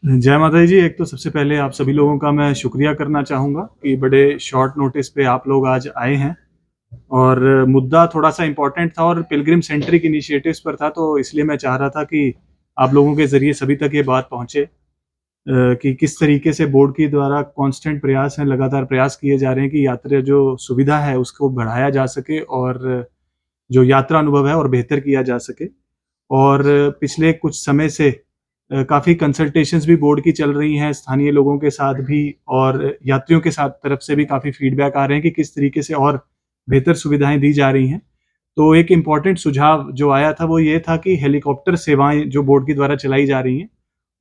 जय माता दी जी। एक तो सबसे पहले आप सभी लोगों का मैं शुक्रिया करना चाहूँगा कि बड़े शॉर्ट नोटिस पे आप लोग आज आए हैं और मुद्दा थोड़ा-सा इम्पोर्टेंट था और पिलग्रिम सेंट्रिक इनिशिएटिव्स पर था, तो इसलिए मैं चाह रहा था कि आप लोगों के ज़रिए सभी तक ये बात पहुँचे कि किस तरीके से बोर्ड के द्वारा कांस्टेंट प्रयास हैं, लगातार प्रयास किए जा रहे हैं कि यात्रा जो सुविधा है उसको बढ़ाया जा सके और जो यात्रा अनुभव है और बेहतर किया जा सके। और पिछले कुछ समय से काफ़ी कंसल्टेशंस भी बोर्ड की चल रही हैं, स्थानीय लोगों के साथ भी और यात्रियों के साथ तरफ से भी काफ़ी फीडबैक आ रहे हैं कि किस तरीके से और बेहतर सुविधाएँ दी जा रही हैं। तो एक इम्पॉर्टेंट सुझाव जो आया था वो ये था कि हेलीकॉप्टर सेवाएँ जो बोर्ड के द्वारा चलाई जा रही हैं,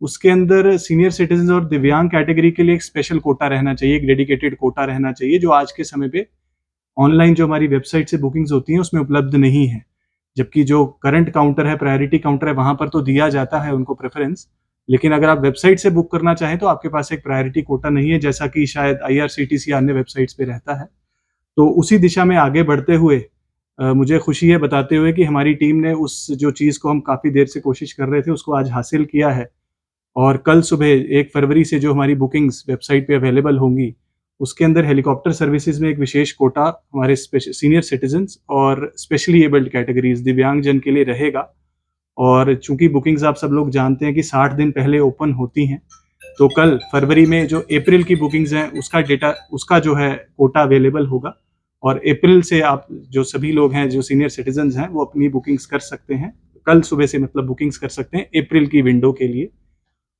उसके अंदर सीनियर सिटीज़न्स और दिव्यांग कैटेगरी के लिए एक स्पेशल कोटा रहना चाहिए, एक डेडिकेटेड कोटा रहना चाहिए, जो आज के समय पे ऑनलाइन जो हमारी वेबसाइट से बुकिंग्स होती हैं, उसमें उपलब्ध नहीं है। जबकि जो करंट काउंटर है, प्रायोरिटी काउंटर है, वहाँ पर तो दिया जाता है उनको प्रेफ़रेंस, लेकिन अगर आप वेबसाइट से बुक करना चाहें, तो आपके पास एक प्रायोरिटी कोटा नहीं है, जैसा कि शायद आईआरसीटीसी या अन्य वेबसाइट्स पे रहता है। तो उसी दिशा में आगे बढ़ते हुए मुझे खुशी है बताते हुए कि हमारी टीम ने उस जो चीज़ को हम काफ़ी देर से कोशिश कर रहे थे, उसको आज हासिल किया है और कल सुबह 1 फरवरी से जो हमारी बुकिंग्स वेबसाइट पे अवेलेबल होंगी, उसके अंदर हेलीकॉप्टर सर्विसेज़ में एक विशेष कोटा हमारे सीनियर सिटीज़न्स और स्पेशली एबल्ड कैटेगरीज़ दिव्यांगजन के लिए रहेगा। और चूँकि बुकिंग्स आप सब लोग जानते हैं कि 60 दिन पहले ओपन होती हैं, तो कल फरवरी में जो अप्रैल की बुकिंग्स हैं, उसका जो है कोटा अवेलेबल होगा और अप्रैल से आप जो सभी लोग हैं, जो सीनियर सिटीज़न्स हैं, वो अपनी बुकिंग्स कर सकते हैं। कल सुबह से मतलब बुकिंग्स कर सकते हैं अप्रैल की विंडो के लिए।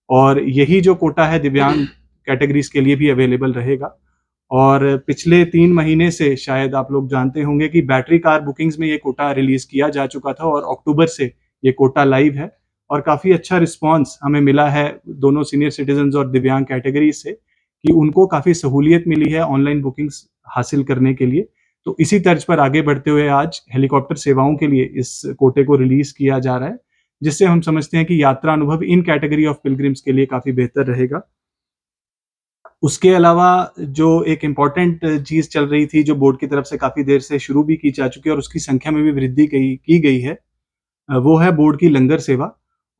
और यही जो कोटा है दिव्यांग कैटेगरीज़ के लिए भी अवेलेबल रहेगा। और पिछले 3 महीने से शायद आप लोग जानते होंगे कि बैटरी कार बुकिंग्स में ये कोटा रिलीज़ किया जा चुका था और अक्टूबर से ये कोटा लाइव है और काफ़ी अच्छा रिस्पॉन्स हमें मिला है दोनों सीनियर सिटीज़न्स और दिव्यांग कैटेगरी से कि उनको काफ़ी सहूलियत मिली है ऑनलाइन बुकिंग्स हासिल करने के लिए। तो इसी तर्ज पर आगे बढ़ते हुए आज हेलीकॉप्टर सेवाओं के लिए इस कोटे को रिलीज़ किया जा रहा है, जिससे हम समझते हैं कि यात्रा अनुभव इन कैटेगरी ऑफ पिलग्रिम्स के लिए काफ़ी बेहतर रहेगा। उसके अलावा जो एक इम्पॉर्टेंट चीज़ चल रही थी, जो बोर्ड की तरफ से काफ़ी देर से शुरू भी की जा चुकी है और उसकी संख्या में भी वृद्धि की गई है, वो है बोर्ड की लंगर सेवा।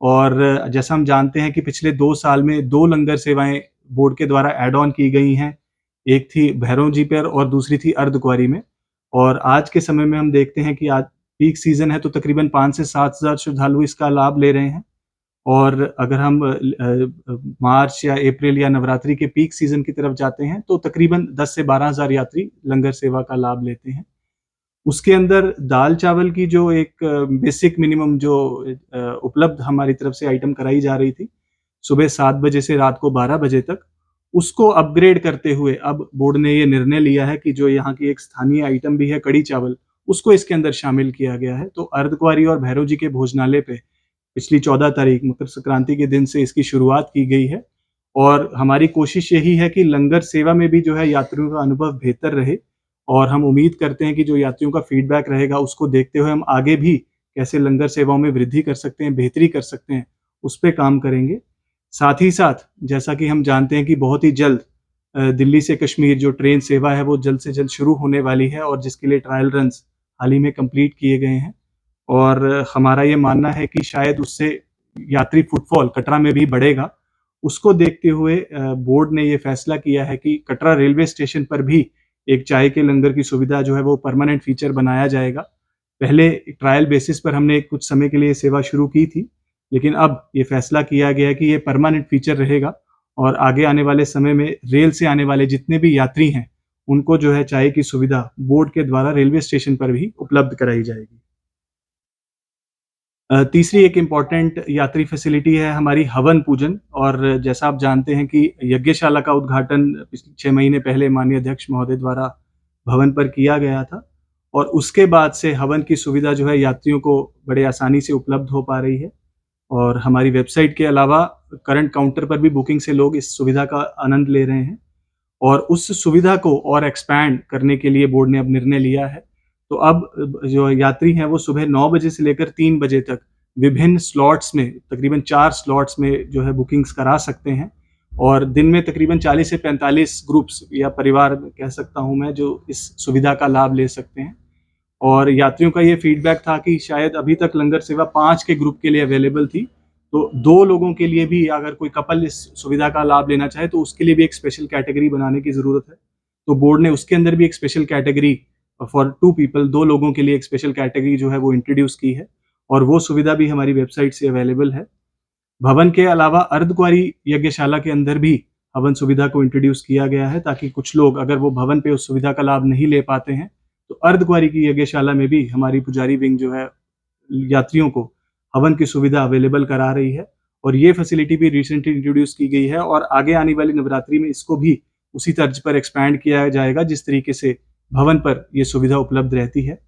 और जैसा हम जानते हैं कि पिछले 2 साल में 2 लंगर सेवाएँ बोर्ड के द्वारा ऐड ऑन की गई हैं। एक थी भैरव जी पर और दूसरी थी अर्धकुँवारी में। और आज के समय में हम देखते हैं कि आज पीक सीज़न है, तो तकरीबन 5 से 7 हज़ार श्रद्धालु इसका लाभ ले रहे हैं। और अगर हम मार्च या अप्रैल या नवरात्रि के पीक सीज़न की तरफ जाते हैं, तो तकरीबन 10 से 12 हज़ार यात्री लंगर सेवा का लाभ लेते हैं। उसके अंदर दाल-चावल की जो एक बेसिक मिनिमम जो उपलब्ध हमारी तरफ से आइटम कराई जा रही थी, सुबह 7 बजे से रात को 12 बजे तक, उसको अपग्रेड करते हुए अब बोर्ड ने ये निर्णय लिया है कि जो यहाँ की एक स्थानीय आइटम भी है कढ़ी चावल, उसको इसके अंदर शामिल किया गया है। तो अर्धकुँवारी और भैरव जी के भोजनालय पे पिछली 14 तारीख मकर संक्रांति के दिन से इसकी शुरुआत की गई है और हमारी कोशिश यही है कि लंगर सेवा में भी जो है यात्रियों का अनुभव बेहतर रहे और हम उम्मीद करते हैं कि जो यात्रियों का फीडबैक रहेगा उसको देखते हुए हम आगे भी कैसे लंगर सेवाओं में वृद्धि कर सकते हैं, बेहतरी कर सकते हैं, उस पे काम करेंगे। साथ ही साथ जैसा कि हम जानते हैं कि बहुत ही जल्द दिल्ली से कश्मीर जो ट्रेन सेवा है वो जल्द से जल्द शुरू होने वाली है और जिसके लिए ट्रायल रन्स हाल ही में कंप्लीट किए गए हैं। और हमारा ये मानना है कि शायद उससे यात्री फुटफॉल कटरा में भी बढ़ेगा। उसको देखते हुए बोर्ड ने ये फैसला किया है कि कटरा रेलवे स्टेशन पर भी एक चाय के लंगर की सुविधा जो है वो परमानेंट फीचर बनाया जाएगा। पहले ट्रायल बेसिस पर हमने कुछ समय के लिए सेवा शुरू की थी, लेकिन अब ये फैसला किया गया है कि ये परमानेंट फीचर रहेगा और आगे आने वाले समय में रेल से आने वाले जितने भी यात्री हैं, उनको जो है चाय की सुविधा बोर्ड के द्वारा रेलवे स्टेशन पर भी उपलब्ध कराई जाएगी। तीसरी एक इम्पॉर्टेंट यात्री फैसिलिटी है हमारी हवन पूजन। और जैसा आप जानते हैं कि यज्ञशाला का उद्घाटन पिछले 6 महीने पहले माननीय अध्यक्ष महोदय द्वारा भवन पर किया गया था और उसके बाद से हवन की सुविधा जो है यात्रियों को बड़े आसानी से उपलब्ध हो पा रही है और हमारी वेबसाइट के अलावा करंट काउंटर पर भी बुकिंग से लोग इस सुविधा का आनंद ले रहे हैं और उस सुविधा को और एक्सपैंड करने के लिए बोर्ड ने अब निर्णय लिया है। तो अब जो यात्री हैं वो सुबह 9 बजे से लेकर 3 बजे तक विभिन्न स्लॉट्स में तकरीबन 4 स्लॉट्स में जो है बुकिंग्स करा सकते हैं और दिन में तकरीबन 40 से 45 ग्रुप्स या परिवार कह सकता हूँ मैं जो इस सुविधा का लाभ ले सकते हैं। और यात्रियों का ये फीडबैक था कि शायद अभी तक लंगर सेवा 5 के ग्रुप के लिए अवेलेबल थी, तो 2 लोगों के लिए भी अगर कोई कपल इस सुविधा का लाभ लेना चाहे तो उसके लिए भी एक स्पेशल कैटेगरी बनाने की ज़रूरत है। तो बोर्ड ने उसके अंदर भी एक स्पेशल कैटेगरी फॉर 2 पीपल, 2 लोगों के लिए एक स्पेशल कैटेगरी जो है वो इंट्रोड्यूस की है और वो सुविधा भी हमारी वेबसाइट से अवेलेबल है। भवन के अलावा अर्धकुंवारी यज्ञशाला के अंदर भी हवन सुविधा को इंट्रोड्यूस किया गया है ताकि कुछ लोग अगर वो भवन पे उस सुविधा का लाभ नहीं ले पाते हैं, तो अर्धकुंवारी की यज्ञशाला में भी हमारी पुजारी विंग जो है यात्रियों को हवन की सुविधा अवेलेबल करा रही है और ये फैसिलिटी भी रिसेंटली इंट्रोड्यूस की गई है और आगे आने वाली नवरात्रि में इसको भी उसी तर्ज पर एक्सपैंड किया जाएगा जिस तरीके से भवन पर ये सुविधा उपलब्ध रहती है।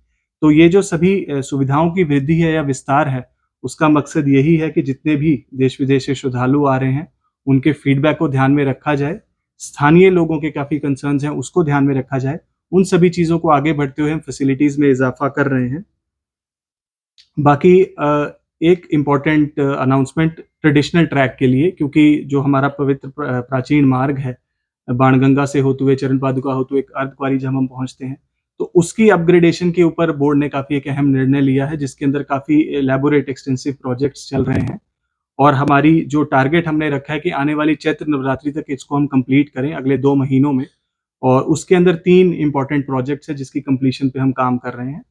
तो ये जो सभी सुविधाओं की वृद्धि है या विस्तार है, उसका मकसद यही है कि जितने भी देश विदेश से श्रद्धालु आ रहे हैं, उनके फीडबैक को ध्यान में रखा जाए, स्थानीय लोगों के काफ़ी कंसर्न्स हैं, उसको ध्यान में रखा जाए। उन सभी चीज़ों को आगे बढ़ते हुए हम फैसिलिटीज़ में इजाफा कर रहे हैं। बाकी एक इम्पॉर्टेंट अनाउंसमेंट ट्रेडिशनल ट्रैक के लिए, क्योंकि जो हमारा पवित्र प्राचीन मार्ग है, बाणगंगा से होते हुए चरण पादुका होते हुए अर्धकुंवारी जब हम पहुंचते हैं, तो उसकी अपग्रेडेशन के ऊपर बोर्ड ने काफ़ी एक अहम निर्णय लिया है, जिसके अंदर काफ़ी एलैबोरेट एक्सटेंसिव प्रोजेक्ट्स चल रहे हैं और हमारी जो टारगेट हमने रखा है कि आने वाली चैत्र नवरात्रि तक इसको हम कंप्लीट करें अगले 2 महीनों में और उसके अंदर 3 इंपॉर्टेंट प्रोजेक्ट्स हैं जिसकी कंप्लीशन पे हम काम कर रहे हैं।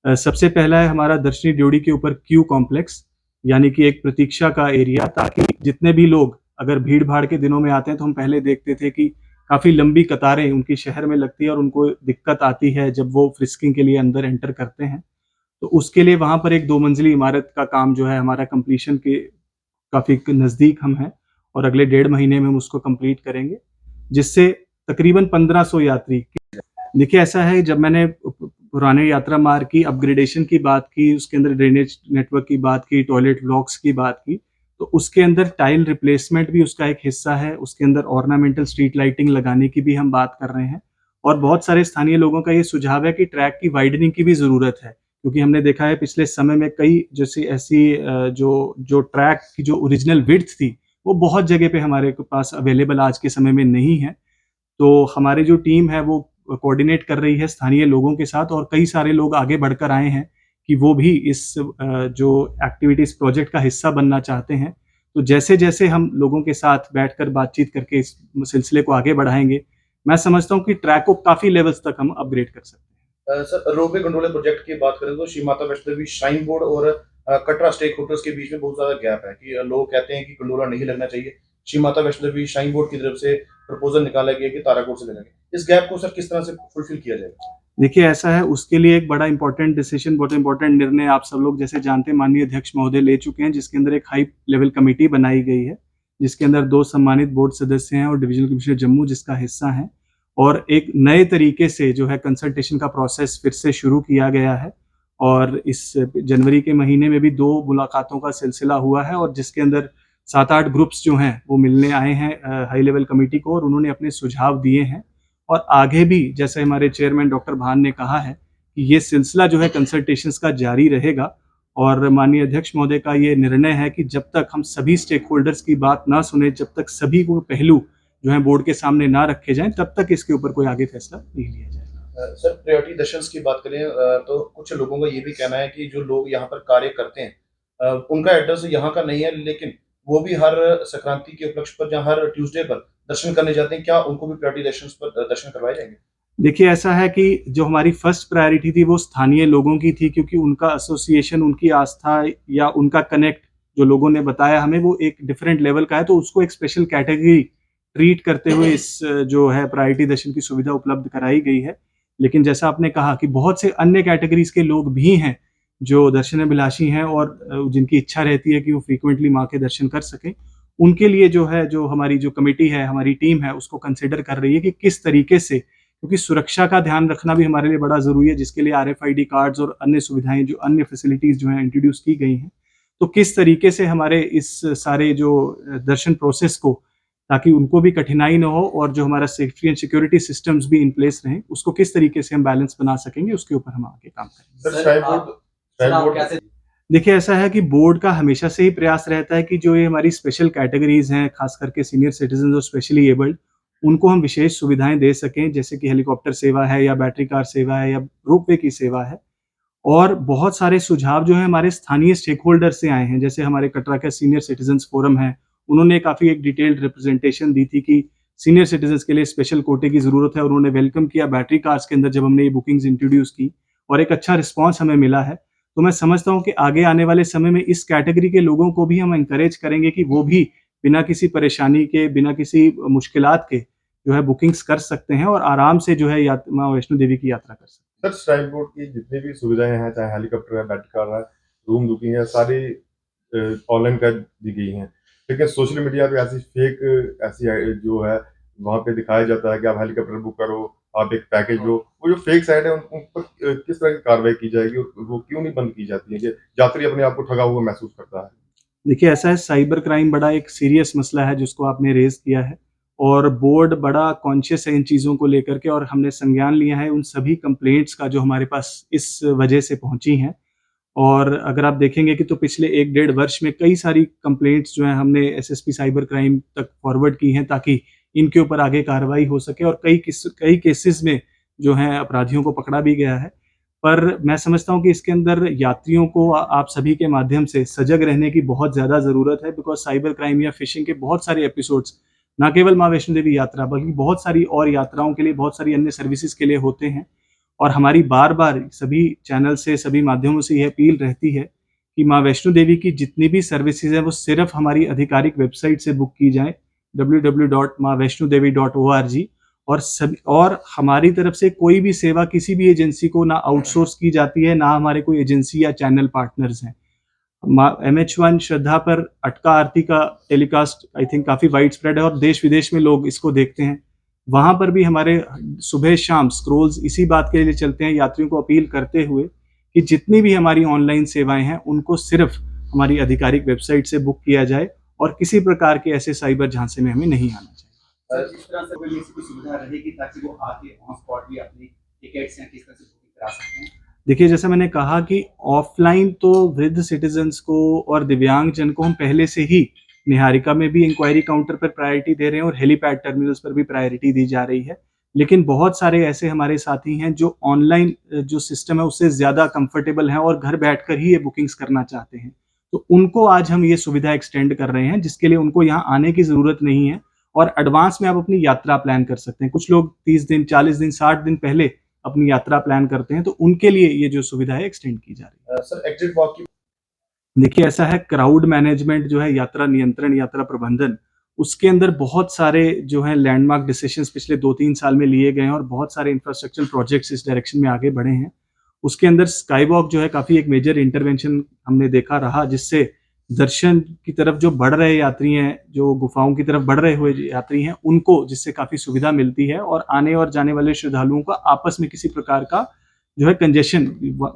सबसे पहला है हमारा दर्शनी ड्योढ़ी के ऊपर क्यू कॉम्प्लेक्स, यानी कि एक प्रतीक्षा का एरिया, ताकि जितने भी लोग अगर भीड़ भाड़ के दिनों में आते हैं तो हम पहले देखते थे कि काफ़ी लंबी कतारें उनकी शहर में लगती है और उनको दिक्कत आती है जब वो फ्रिस्किंग के लिए अंदर एंटर करते हैं। तो उसके लिए वहाँ पर एक 2 मंजिली इमारत का काम जो है हमारा कंप्लीशन के काफ़ी नज़दीक हम हैं और अगले 1.5 महीने में हम उसको कंप्लीट करेंगे, जिससे तकरीबन 1500 यात्री। देखिए ऐसा है, जब मैंने पुराने यात्रा मार्ग की अपग्रेडेशन की बात की, उसके अंदर ड्रेनेज नेटवर्क की बात की, टॉयलेट ब्लॉक्स की बात की, तो उसके अंदर टाइल रिप्लेसमेंट भी उसका एक हिस्सा है। उसके अंदर ऑर्नामेंटल स्ट्रीट लाइटिंग लगाने की भी हम बात कर रहे हैं और बहुत सारे स्थानीय लोगों का ये सुझाव है कि ट्रैक की वाइडनिंग की भी ज़रूरत है, क्योंकि हमने देखा है पिछले समय में कई जैसी ऐसी जो ट्रैक की जो ओरिजिनल विड्थ थी, वो बहुत जगह पे हमारे पास अवेलेबल आज के समय में नहीं है। तो हमारी जो टीम है वो कोऑर्डिनेट कर रही है स्थानीय लोगों के साथ और कई सारे लोग आगे बढ़कर आए हैं कि वो भी इस जो एक्टिविटीज़ प्रोजेक्ट का हिस्सा बनना चाहते हैं। तो जैसे-जैसे हम लोगों के साथ बैठकर बातचीत करके इस सिलसिले को आगे बढ़ाएँगे, मैं समझता हूँ कि ट्रैक को काफ़ी लेवल्स तक हम अपग्रेड कर सकते हैं। सर, रोपवे गंडोले प्रोजेक्ट की बात करें तो श्री माता वैष्णो देवी श्राइन बोर्ड और कटरा स्टेक होल्डर्स के बीच में बहुत ज़्यादा गैप है कि लोग कहते हैं कि गंडोला नहीं लगना चाहिए। श्री माता वैष्णो देवी श्राइन बोर्ड की तरफ से प्रपोजल निकाला गया कि ताराकोट से लगेंगे। इस गैप को सर किस तरह से फुलफिल किया जाएगा? देखिए ऐसा है, उसके लिए एक बड़ा इंपॉर्टेंट डिसीजन, बहुत इंपॉर्टेंट निर्णय आप सब लोग जैसे जानते हैं माननीय अध्यक्ष महोदय ले चुके हैं, जिसके अंदर एक हाई लेवल कमेटी बनाई गई है, जिसके अंदर 2 सम्मानित बोर्ड सदस्य हैं और डिविजनल कमिश्नर जम्मू जिसका हिस्सा है और एक नए तरीके से जो है कंसल्टेशन का प्रोसेस फिर से शुरू किया गया है और इस जनवरी के महीने में भी 2 मुलाकातों का सिलसिला हुआ है और जिसके अंदर 7-8 ग्रुप्स जो हैं वो मिलने आए हैं हाई लेवल कमेटी को और उन्होंने अपने सुझाव दिए हैं और आगे भी जैसे हमारे चेयरमैन डॉक्टर भान ने कहा है कि ये सिलसिला जो है कंसल्टेशंस का जारी रहेगा और माननीय अध्यक्ष महोदय का ये निर्णय है कि जब तक हम सभी स्टेक होल्डर्स की बात ना सुने, जब तक सभी को पहलू जो है बोर्ड के सामने ना रखे जाएं, तब तक इसके ऊपर कोई आगे फैसला नहीं लिया जाएगा। सर, प्रायोरिटी दर्शंस की बात करें तो कुछ लोगों का ये भी कहना है कि जो लोग यहाँ पर कार्य करते हैं उनका एड्रेस यहाँ का नहीं है, लेकिन वो भी हर संक्रांति के उपलक्ष्य पर या हर ट्यूसडे पर दर्शन करने जाते हैं। क्या उनको भी प्रायोरिटी दर्शंस पर दर्शन करवाए जाएंगे? देखिए ऐसा है कि जो हमारी फर्स्ट प्रायोरिटी थी वो स्थानीय लोगों की थी, क्योंकि उनका एसोसिएशन, उनकी आस्था या उनका कनेक्ट जो लोगों ने बताया हमें वो एक डिफरेंट लेवल का है, तो उसको एक स्पेशल कैटेगरी ट्रीट करते हुए इस जो है प्रायोरिटी दर्शन की सुविधा उपलब्ध कराई गई है। लेकिन जैसा आपने कहा कि बहुत से अन्य कैटेगरीज के लोग भी हैं जो दर्शनाभिलाषी हैं और जिनकी इच्छा रहती है कि वो फ्रीक्वेंटली माँ के दर्शन कर सकें, उनके लिए जो है जो हमारी जो कमेटी है, हमारी टीम है, उसको कंसिडर कर रही है कि किस तरीके से, क्योंकि सुरक्षा का ध्यान रखना भी हमारे लिए बड़ा ज़रूरी है, जिसके लिए RFID कार्ड्स और अन्य सुविधाएं, जो अन्य फैसिलिटीज़ जो हैं इंट्रोड्यूस की गई हैं। तो किस तरीके से हमारे इस सारे जो दर्शन प्रोसेस को, ताकि उनको भी कठिनाई ना हो और जो हमारा सेफ्टी एंड सिक्योरिटी सिस्टम्स भी इन प्लेस रहें, उसको किस तरीके से हम बैलेंस बना सकेंगे, उसके ऊपर हम आगे काम करेंगे। देखिए ऐसा है कि बोर्ड का हमेशा से ही प्रयास रहता है कि जो ये हमारी स्पेशल कैटेगरीज हैं, खास करके सीनियर सिटीजन और स्पेशली एबल्ड, उनको हम विशेष सुविधाएं दे सकें, जैसे कि हेलीकॉप्टर सेवा है या बैटरी कार सेवा है या रोपवे की सेवा है। और बहुत सारे सुझाव जो हैं हमारे स्थानीय स्टेक होल्डर से आए हैं, जैसे हमारे कटरा का सीनियर सिटीजन्स फोरम है, उन्होंने काफ़ी एक डिटेल्ड रिप्रेजेंटेशन दी थी कि सीनियर सिटीजन्स के लिए स्पेशल कोटे की ज़रूरत है, और उन्होंने वेलकम किया बैटरी कार्स के अंदर जब हमने ये बुकिंग्स इंट्रोड्यूस की, और एक अच्छा रिस्पॉन्स हमें मिला है। तो मैं समझता हूँ कि आगे आने वाले समय में इस कैटेगरी के लोगों को भी हम एनकरेज करेंगे कि वो भी बिना किसी परेशानी के, बिना किसी मुश्किलात के जो है बुकिंग्स कर सकते हैं और आराम से जो है माँ वैष्णो देवी की यात्रा कर सकते हैं। सर, श्राइन बोर्ड की जितनी भी सुविधाएँ हैं, चाहे हेलीकॉप्टर है, बैटरी कार है, रूम बुकिंग है, सारी ऑनलाइन कर दी गई हैं। लेकिन सोशल मीडिया पे ऐसी फेक ऐसी जो है, वहाँ पे दिखाया जाता है कि आप हेलीकॉप्टर बुक करो, आप एक पैकेज लो। वो जो फेक साइट है, उन पर किस तरह की कार्रवाई की जाएगी और वो क्यों नहीं बंद की जाती है कि यात्री अपने आप को ठगा हुआ महसूस करता है? देखिए, ऐसा है, साइबर क्राइम बड़ा एक सीरियस मसला है जिसको आपने रेज़ किया है, और बोर्ड बड़ा कॉन्शियस है इन चीज़ों को लेकर के, और हमने संज्ञान लिया है उन सभी कंप्लेंट्स का जो हमारे पास इस वजह से पहुँची हैं। और अगर आप देखेंगे कि तो पिछले 1 डेढ़ वर्ष में कई सारी कंप्लेंट्स जो हैं हमने एसएसपी साइबर क्राइम तक फॉरवर्ड की हैं, ताकि इनके ऊपर आगे कार्रवाई हो सके, और कई केसेज़ में जो हैं अपराधियों को पकड़ा भी गया है। पर मैं समझता हूँ कि इसके अंदर यात्रियों को आप सभी के माध्यम से सजग रहने की बहुत ज़्यादा ज़रूरत है, बिकॉज़ साइबर क्राइम या फ़िशिंग के बहुत सारे एपिसोड्स ना केवल माँ वैष्णो देवी यात्रा बल्कि बहुत सारी और यात्राओं के लिए, बहुत सारी अन्य सर्विसेज़ के लिए होते हैं। और हमारी बार-बार सभी चैनल से, सभी माध्यमों से ये अपील रहती है कि माँ वैष्णो देवी की जितनी भी सर्विसेज़ हैं, वो सिर्फ़ हमारी आधिकारिक वेबसाइट से बुक की जाएँ, www.maavaishnodevi.org। और हमारी तरफ से कोई भी सेवा किसी भी एजेंसी को ना आउटसोर्स की जाती है, ना हमारे कोई एजेंसी या चैनल पार्टनर्स हैं। MH1 श्रद्धा पर अटका आरती का टेलीकास्ट आई थिंक काफ़ी वाइड स्प्रेड है और देश-विदेश में लोग इसको देखते हैं। वहाँ पर भी हमारे सुबह-शाम स्क्रॉल्स इसी बात के लिए चलते हैं, यात्रियों को अपील करते हुए कि जितनी भी हमारी ऑनलाइन सेवाएँ हैं, उनको सिर्फ़ हमारी आधिकारिक वेबसाइट से बुक किया जाए, और किसी प्रकार के ऐसे साइबर झांसे में हमें नहीं आना चाहिए। सर, जिस तरह से कोई ऐसी कोई सुविधा रहेगी ताकि वो आके ऑन स्पॉट भी अपनी टिकट्स हैं किस तरह से बुकिंग करा सकते हैं? देखिए, जैसा मैंने कहा कि ऑफ़लाइन तो वृद्ध सिटीज़न्स को और दिव्यांगजन को हम पहले से ही निहारिका में भी इंक्वायरी काउंटर पर प्रायोरिटी दे रहे हैं, और हेलीपैड टर्मिनल्स पर भी प्रायोरिटी दी जा रही है। लेकिन बहुत सारे ऐसे हमारे साथी हैं जो ऑनलाइन जो सिस्टम है उससे ज़्यादा कंफर्टेबल हैं और घर बैठकर ही ये बुकिंग्स करना चाहते हैं। तो उनको आज हम ये सुविधा एक्सटेंड कर रहे हैं, जिसके लिए उनको यहाँ आने की ज़रूरत नहीं है, और एडवांस में आप अपनी यात्रा प्लान कर सकते हैं। कुछ लोग 30 दिन, 40 दिन, 60 दिन पहले अपनी यात्रा प्लान करते हैं, तो उनके लिए ये जो सुविधा है एक्सटेंड की जा रही है। सर, एग्जिट वॉक की देखिए, ऐसा है, क्राउड मैनेजमेंट जो है, यात्रा नियंत्रण, यात्रा प्रबंधन, उसके अंदर बहुत सारे जो है लैंडमार्क डिसीजंस पिछले 2-3 साल में लिए गए हैं, और बहुत सारे इंफ्रास्ट्रक्चरल प्रोजेक्ट्स इस डायरेक्शन में आगे बढ़े हैं। उसके अंदर स्काई वॉक जो है काफ़ी एक मेजर इंटरवेंशन हमने देखा रहा, जिससे दर्शन की तरफ जो बढ़ रहे यात्री हैं, जो गुफाओं की तरफ बढ़ रहे हुए यात्री हैं, उनको जिससे काफ़ी सुविधा मिलती है, और आने और जाने वाले श्रद्धालुओं का आपस में किसी प्रकार का जो है कंजेशन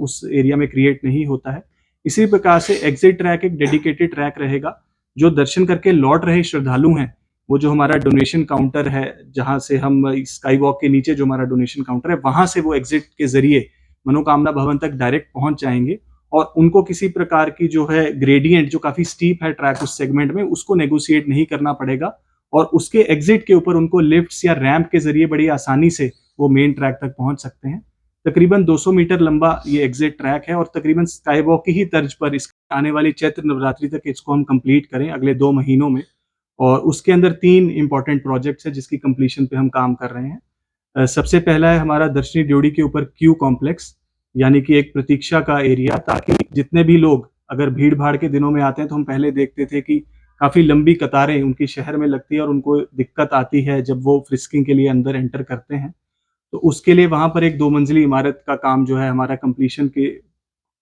उस एरिया में क्रिएट नहीं होता है। इसी प्रकार से एग्जिट ट्रैक एक डेडिकेटेड ट्रैक रहेगा। जो दर्शन करके लौट रहे श्रद्धालु हैं, वो जो हमारा डोनेशन काउंटर है, जहाँ से हम स्काई वॉक के नीचे जो हमारा डोनेशन काउंटर है, वहाँ से वो एग्जिट के ज़रिए मनोकामना भवन तक डायरेक्ट पहुँच जाएँगे, और उनको किसी प्रकार की जो है ग्रेडिएंट जो काफ़ी स्टीप है ट्रैक उस सेगमेंट में, उसको नेगोशिएट नहीं करना पड़ेगा, और उसके एग्जिट के ऊपर उनको लिफ्ट्स या रैंप के ज़रिए बड़ी आसानी से वो मेन ट्रैक तक पहुँच सकते हैं। तकरीबन 200 मीटर लंबा ये एग्जिट ट्रैक है, और तकरीबन स्काई वॉक की ही तर्ज पर इस आने वाली चैत्र नवरात्रि तक इसको हम कंप्लीट करें अगले 2 महीनों में। और उसके अंदर 3 इम्पोर्टेंट प्रोजेक्ट्स हैं जिसकी कंप्लीशन पे हम काम कर रहे हैं। सबसे पहला है हमारा दर्शनी ड्योढ़ी के ऊपर क्यू कॉम्प्लेक्स, यानी कि एक प्रतीक्षा का एरिया, ताकि जितने भी लोग अगर भीड़-भाड़ के दिनों में आते हैं, तो हम पहले देखते थे कि काफ़ी लंबी कतारें उनकी शहर में लगती है, और उनको दिक्कत आती है जब वो फ्रिस्किंग के लिए अंदर एंटर करते हैं। तो उसके लिए वहाँ पर एक 2 मंजिली इमारत का काम जो है हमारा कंप्लीशन के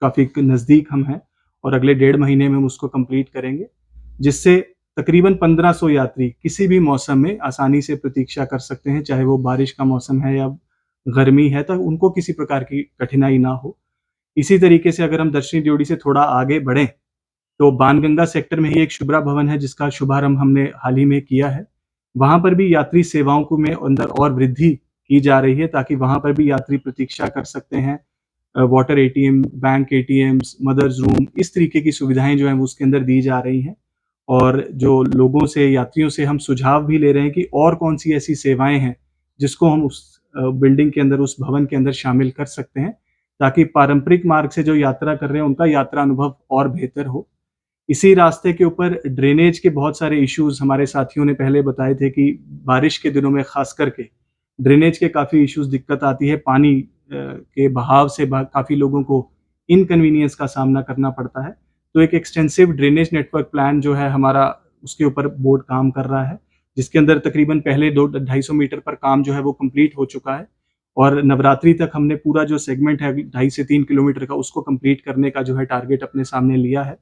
काफ़ी नज़दीक हम हैं, और अगले 1.5 महीने में हम उसको कंप्लीट करेंगे, जिससे तकरीबन 1500 यात्री किसी भी मौसम में आसानी से प्रतीक्षा कर सकते हैं, चाहे वो बारिश का मौसम है या गर्मी है, तो उनको किसी प्रकार की कठिनाई ना हो। इसी तरीके से अगर हम दर्शनी ड्योढ़ी से थोड़ा आगे बढ़ें, तो बाणगंगा सेक्टर में ही एक शुभ्रा भवन है जिसका शुभारंभ हमने हाल ही में किया है। वहाँ पर भी यात्री सेवाओं को में अंदर और वृद्धि की जा रही है, ताकि वहाँ पर भी यात्री प्रतीक्षा कर सकते हैं। Water ATM, bank ATMs, mothers room, इस तरीके की सुविधाएँ जो हैं वो उसके अंदर दी जा रही हैं। और जो लोगों से, यात्रियों से हम सुझाव भी ले रहे हैं कि और कौन-सी ऐसी सेवाएँ हैं, जिसको हम उस बिल्डिंग के अंदर, उस भवन के अंदर शामिल कर सकते हैं, ताकि पारंपरिक मार्ग से जो यात्रा कर रहे हैं उनका यात्रा अनुभव और बेहतर हो। इसी रास्ते के ऊपर ड्रेनेज के बहुत सारे इश्यूज हमारे साथियों ने पहले बताए थे कि बारिश के दिनों में खास करके ड्रेनेज के काफ़ी इश्यूज दिक्कत आती है। पानी के बहाव से काफ़ी लोगों को इनकन्वीनियंस का सामना करना पड़ता है। तो एक एक्सटेंसिव ड्रेनेज नेटवर्क प्लान जो है हमारा, उसके ऊपर बोर्ड काम कर रहा है, जिसके अंदर तकरीबन पहले 250 मीटर पर काम जो है वो कंप्लीट हो चुका है और नवरात्रि तक हमने पूरा जो सेगमेंट है 2.5 से 3 किलोमीटर का उसको कंप्लीट करने का जो है टारगेट अपने सामने लिया है,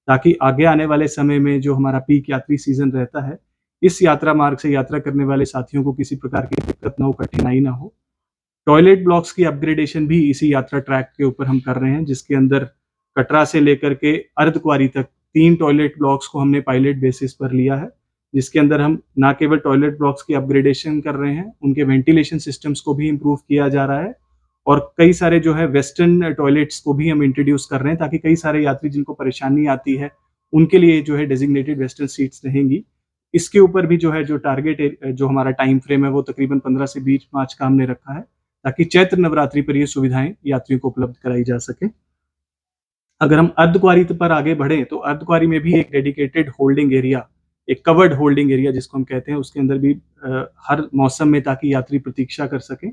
ताकि आगे आने वाले समय में जो हमारा पीक यात्री सीजन रहता है, इस यात्रा मार्ग से यात्रा करने वाले साथियों को किसी प्रकार की दिक्कत ना हो, कठिनाई ना हो। टॉयलेट ब्लॉक्स की अपग्रेडेशन भी इसी यात्रा ट्रैक के ऊपर हम कर रहे हैं, जिसके अंदर कटरा से लेकर के अर्धकुंवारी तक 3 टॉयलेट ब्लॉक्स को हमने पायलट बेसिस पर लिया है, जिसके अंदर हम ना केवल टॉयलेट ब्लॉक्स की अपग्रेडेशन कर रहे हैं, उनके वेंटिलेशन सिस्टम्स को भी इम्प्रूव किया जा रहा है और कई सारे जो है वेस्टर्न टॉयलेट्स को भी हम इंट्रोड्यूस कर रहे हैं, ताकि कई सारे यात्री जिनको परेशानी आती है उनके लिए जो है डेजिग्नेटेड वेस्टर्न सीट्स रहेंगी। इसके ऊपर भी जो है जो टारगेट जो हमारा टाइम फ्रेम है वो तकरीबन 15 से 20 मार्च का हमने रखा है, ताकि चैत्र नवरात्रि पर ये सुविधाएं यात्रियों को उपलब्ध कराई जा सके। अगर हम अर्धकुंवारी पर आगे बढ़े तो अर्धकुंवारी में भी एक डेडिकेटेड होल्डिंग एरिया, एक कवर्ड होल्डिंग एरिया जिसको हम कहते हैं, उसके अंदर भी हर मौसम में ताकि यात्री प्रतीक्षा कर सकें,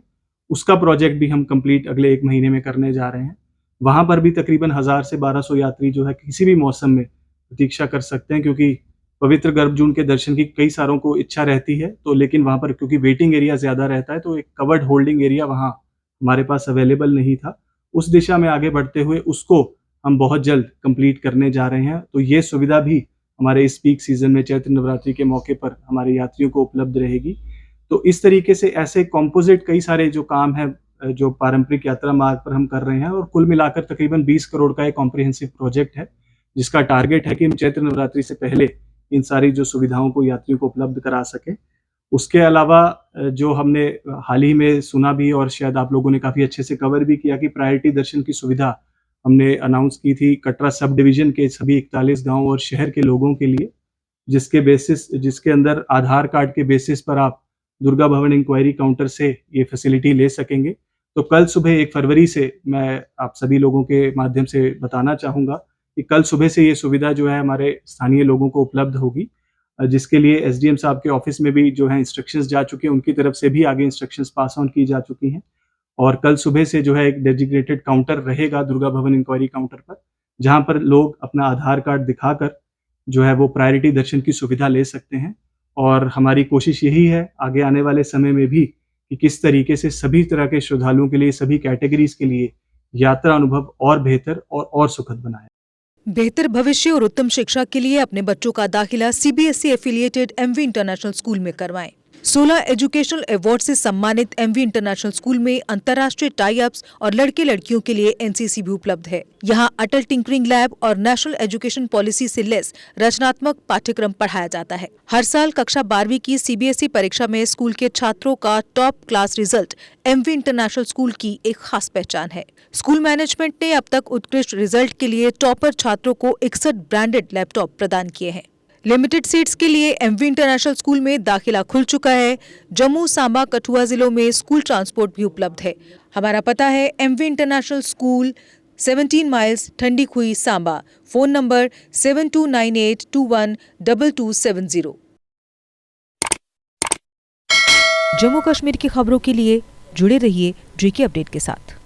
उसका प्रोजेक्ट भी हम कंप्लीट अगले 1 महीने में करने जा रहे हैं। वहां पर भी तकरीबन 1000 से 1200 यात्री जो है किसी भी मौसम में प्रतीक्षा कर सकते हैं, क्योंकि पवित्र गर्भ जून के दर्शन की कई सारों को इच्छा रहती है, तो लेकिन वहां पर क्योंकि वेटिंग एरिया ज्यादा रहता है, तो एक कवर्ड होल्डिंग एरिया वहां हमारे पास अवेलेबल नहीं था। उस दिशा में आगे बढ़ते हुए उसको हम बहुत जल्द कंप्लीट करने जा रहे हैं। तो ये सुविधा भी हमारे इस पीक सीजन में चैत्र नवरात्रि के मौके पर हमारे यात्रियों को उपलब्ध रहेगी। तो इस तरीके से ऐसे कॉम्पोजिट कई सारे जो काम है जो पारंपरिक यात्रा मार्ग पर हम कर रहे हैं, और कुल मिलाकर तकरीबन 20 करोड़ का एक कॉम्प्रिहेंसिव प्रोजेक्ट है, जिसका टारगेट है कि हम चैत्र नवरात्रि से पहले इन सारी जो सुविधाओं को यात्रियों को उपलब्ध करा सके। उसके अलावा जो हमने हाल ही में सुना भी और शायद आप लोगों ने काफ़ी अच्छे से कवर भी किया कि प्रायोरिटी दर्शन की सुविधा हमने अनाउंस की थी कटरा सब डिवीजन के सभी 41 गांव और शहर के लोगों के लिए, जिसके अंदर आधार कार्ड के बेसिस पर आप दुर्गा भवन इंक्वायरी काउंटर से ये फैसिलिटी ले सकेंगे। तो कल सुबह 1 फरवरी से मैं आप सभी लोगों के माध्यम से बताना चाहूँगा कि कल सुबह से ये सुविधा जो है हमारे स्थानीय लोगों को उपलब्ध होगी, जिसके लिए एसडीएम साहब के ऑफिस में भी जो है इंस्ट्रक्शंस जा चुके हैं, उनकी तरफ से भी आगे इंस्ट्रक्शंस पास ऑन की जा चुकी हैं। और कल सुबह से जो है एक डेजिग्नेटेड काउंटर रहेगा दुर्गा भवन इंक्वायरी काउंटर पर, जहां पर लोग अपना आधार कार्ड दिखाकर जो है वो प्रायोरिटी दर्शन की सुविधा ले सकते हैं। और हमारी कोशिश यही है आगे आने वाले समय में भी कि किस तरीके से सभी तरह के श्रद्धालुओं के लिए, सभी कैटेगरीज के लिए यात्रा अनुभव और बेहतर और सुखद बनाए। बेहतर भविष्य और उत्तम शिक्षा के लिए अपने बच्चों का दाखिला CBSE affiliated MV international school में करवाएं। 16 एजुकेशनल अवार्ड से सम्मानित एमवी इंटरनेशनल स्कूल में अंतर्राष्ट्रीय टाई अप्स और लड़के लड़कियों के लिए एनसीसी भी उपलब्ध है। यहाँ अटल टिंकरिंग लैब और नेशनल एजुकेशन पॉलिसी से लेस रचनात्मक पाठ्यक्रम पढ़ाया जाता है। हर साल कक्षा 12वीं की सीबीएसई परीक्षा में स्कूल के छात्रों का top class result MV international school की एक खास पहचान है। स्कूल मैनेजमेंट ने अब तक उत्कृष्ट रिजल्ट के लिए टॉपर छात्रों को 61 ब्रांडेड लैपटॉप प्रदान किए हैं। लिमिटेड सीट्स के लिए एमवी इंटरनेशनल स्कूल में दाखिला खुल चुका है। जम्मू, सांबा, कठुआ जिलों में स्कूल ट्रांसपोर्ट भी उपलब्ध है। हमारा पता है MV international school, 17 miles, Thandi Khui, Samba. Phone number 7298212270। Jammu Kashmir की खबरों के लिए जुड़े रहिए जीके अपडेट के साथ।